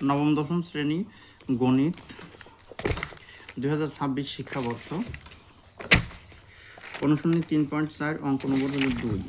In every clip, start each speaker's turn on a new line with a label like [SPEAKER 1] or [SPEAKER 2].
[SPEAKER 1] নবম দশম শ্রেণী গণিত 2026 শিক্ষাবর্ষ, অনুশীলনী 3.4 অঙ্ক নম্বর হলো 2।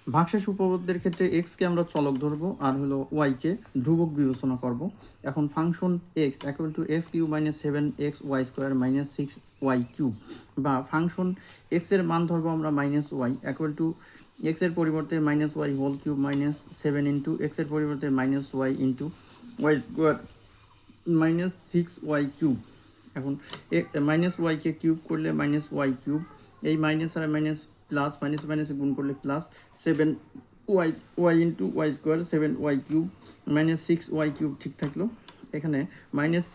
[SPEAKER 1] ভাগশেষ উপপাদ্যের ক্ষেত্রে এক্স কে আমরা চলক ধরবো আর হলো ওয়াই কে ধ্রুবক বিবেচনা করব। এখন function x equal to x cube minus 7x y square minus 6y cube, বা ফাংশন এক্স এর মান ধরবো আমরা minus y equal to x এর পরিবর্তে minus y whole cube minus 7 into x এর পরিবর্তে minus y into y square minus six y cube. এখন মাইনাস ওয়াইকে কিউব করলে মাইনাস ওয়াই কিউব, এই মাইনাস আর মাইনাস প্লাস, মাইনাস মাইনাসে গুণ করলে plus, seven Y into y square, seven y cube, minus six y cube ঠিক থাকলো। এখানে মাইনাস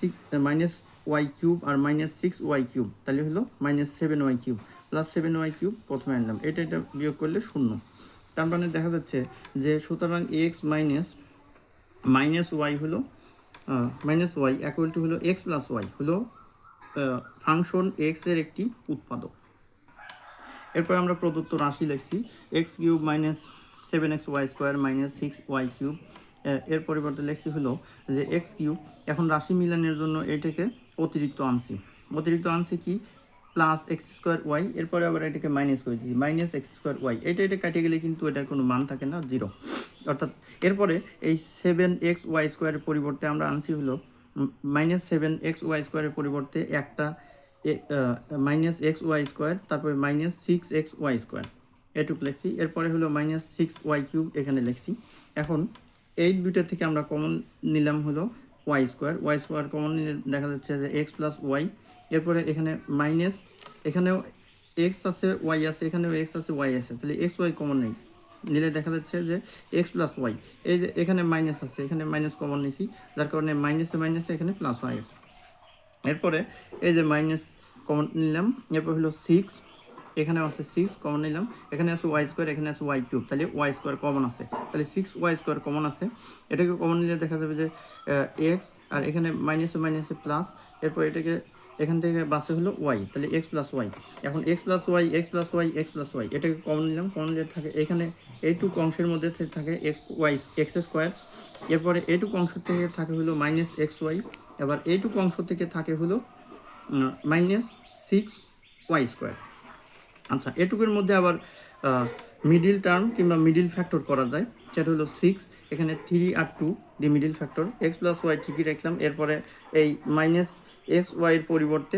[SPEAKER 1] ওয়াই কিউব আর মাইনাস সিক্স ওয়াই কিউব, তাহলে হলো minus seven y cube, plus seven y cube প্রথমে আনলাম, এটা বিয়োগ করলে শূন্য। তার মানে দেখা যাচ্ছে যে সুতরাং এক্স মাইনাস ওয়াই হলো মাইনাস ওয়াই ইকুয়াল টু হলো এক্স প্লাস ওয়াই হলো ফাংশন এক্স এর একটি উৎপাদক। এরপর আমরা প্রদত্ত রাশি লিখছি x cube minus seven x y square minus six y cube. এর পরিবর্তে লিখছি হলো যে এক্স কিউব, এখন রাশি মিলানের জন্য এটাকে অতিরিক্ত আনছি কি প্লাস এক্স স্কোয়ার ওয়াই, এরপরে আবার এটাকে মাইনাস করে দিচ্ছি মাইনাস এক্স স্কোয়ার ওয়াই, এটা কাটে গেলে কিন্তু এটার কোনো মান থাকে না, জিরো। অর্থাৎ এরপরে এই সেভেন এক্স ওয়াই স্কোয়ারের পরিবর্তে আমরা আনছি হলো মাইনাস সেভেন এক্স ওয়াই স্কোয়ারের পরিবর্তে একটা মাইনাস এক্স ওয়াই স্কোয়ার, তারপরে minus six x y square, এটুকু লিখছি। এরপরে হলো মাইনাস সিক্স ওয়াই কিউব এখানে লিখছি। এখন এই দুইটা থেকে আমরা কমন নিলাম হলো ওয়াই স্কোয়ার কমন নিলে দেখা যাচ্ছে যে এক্স প্লাস ওয়াই। এরপরে এখানে মাইনাস, এখানেও এক্স আছে ওয়াই আছে, এখানেও এক্স আছে ওয়াই আছে, তাহলে এক্স ওয়াই কমন নেই, নিলে দেখা যাচ্ছে যে এক্স প্লাস ওয়াই। এই যে এখানে মাইনাস আছে, এখানে মাইনাস কমন নিয়েছি, যার কারণে মাইনাসে এখানে প্লাস হয়ে গেছে। এরপরে এই যে মাইনাস কমন নিলাম, এরপর হলো সিক্স, এখানে আছে সিক্স কমন নিলাম, এখানে আছে ওয়াই স্কোয়ার, এখানে আছে ওয়াই কিউব, তাহলে ওয়াই স্কোয়ার কমন আছে, তাহলে সিক্স ওয়াই স্কোয়ার কমন আছে। এটাকে কমন নিলে দেখা যাবে যে এক্স, আর এখানে মাইনাসে প্লাস, এরপর এটাকে এখান থেকে বাসে হলো ওয়াই, তাহলে এক্স প্লাস ওয়াই। এখন এক্স প্লাস ওয়াই এটাকে কমন নিলাম, কমন নিলে থাকে এখানে এইটুকু অংশের মধ্যে থাকে এক্স স্কোয়ার, এরপরে এইটুকু অংশ থেকে থাকে হলো মাইনাস এক্স ওয়াই, এবার এইটুকু অংশ থেকে থাকে হলো মাইনাস সিক্স ওয়াই স্কোয়ার। আচ্ছা, এটুকুর মধ্যে আবার মিডিল টার্ম কিংবা মিডিল ফ্যাক্টর করা যায়, সেটা হলো সিক্স, এখানে থ্রি আর two the middle factor, x plus y ঠিকই রাখলাম। এরপরে এই মাইনাস এক্স ওয়াইয়ের পরিবর্তে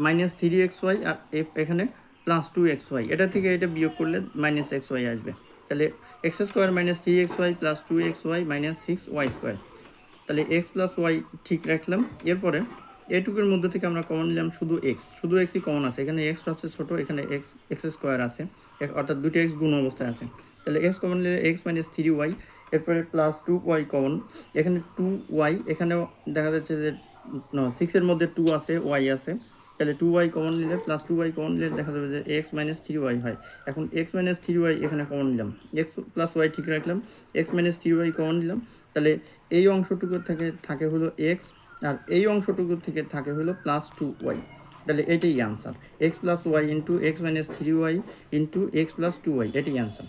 [SPEAKER 1] মাইনাস থ্রি এক্স ওয়াই, আর এখানে প্লাস টু এক্স ওয়াই, এটা থেকে এটা বিয়োগ করলে মাইনাস এক্স ওয়াই আসবে, তাহলে x square minus three x y plus two x y minus six y square, তাহলে এক্স প্লাস ওয়াই ঠিক রাখলাম। এরপরে এইটুকুর মধ্যে থেকে আমরা কমন নিলাম শুধু এক্সই কমন আছে, এখানে এক্স সবচেয়ে ছোটো, এখানে এক্স স্কোয়ার আছে, অর্থাৎ দুটো এক্স গুণ অবস্থায় আছে, তাহলে এক্স কমন নিলে এক্স মাইনাস থ্রি ওয়াই, এরপরে প্লাস টু ওয়াই কমন, এখানে টু ওয়াই, এখানেও দেখা যাচ্ছে যে সিক্সের মধ্যে টু আছে ওয়াই আছে, তাহলে টু ওয়াই কমন নিলে প্লাস টু ওয়াই কমন নিলে দেখা যাবে যে এক্স মাইনাস থ্রি ওয়াই হয়। এখন এক্স মাইনাস থ্রি ওয়াই এখানে কমন নিলাম, এক্স প্লাস ওয়াই ঠিক রাখলাম, x minus three y common নিলাম, তাহলে এই অংশটুকু থেকে থাকে হলো এক্স, আর এই অংশটুকু থেকে থাকে হলো প্লাস টু ওয়াই, তাহলে এটাই answer, x plus y into x minus three y into x plus two y, এটাই আনসার।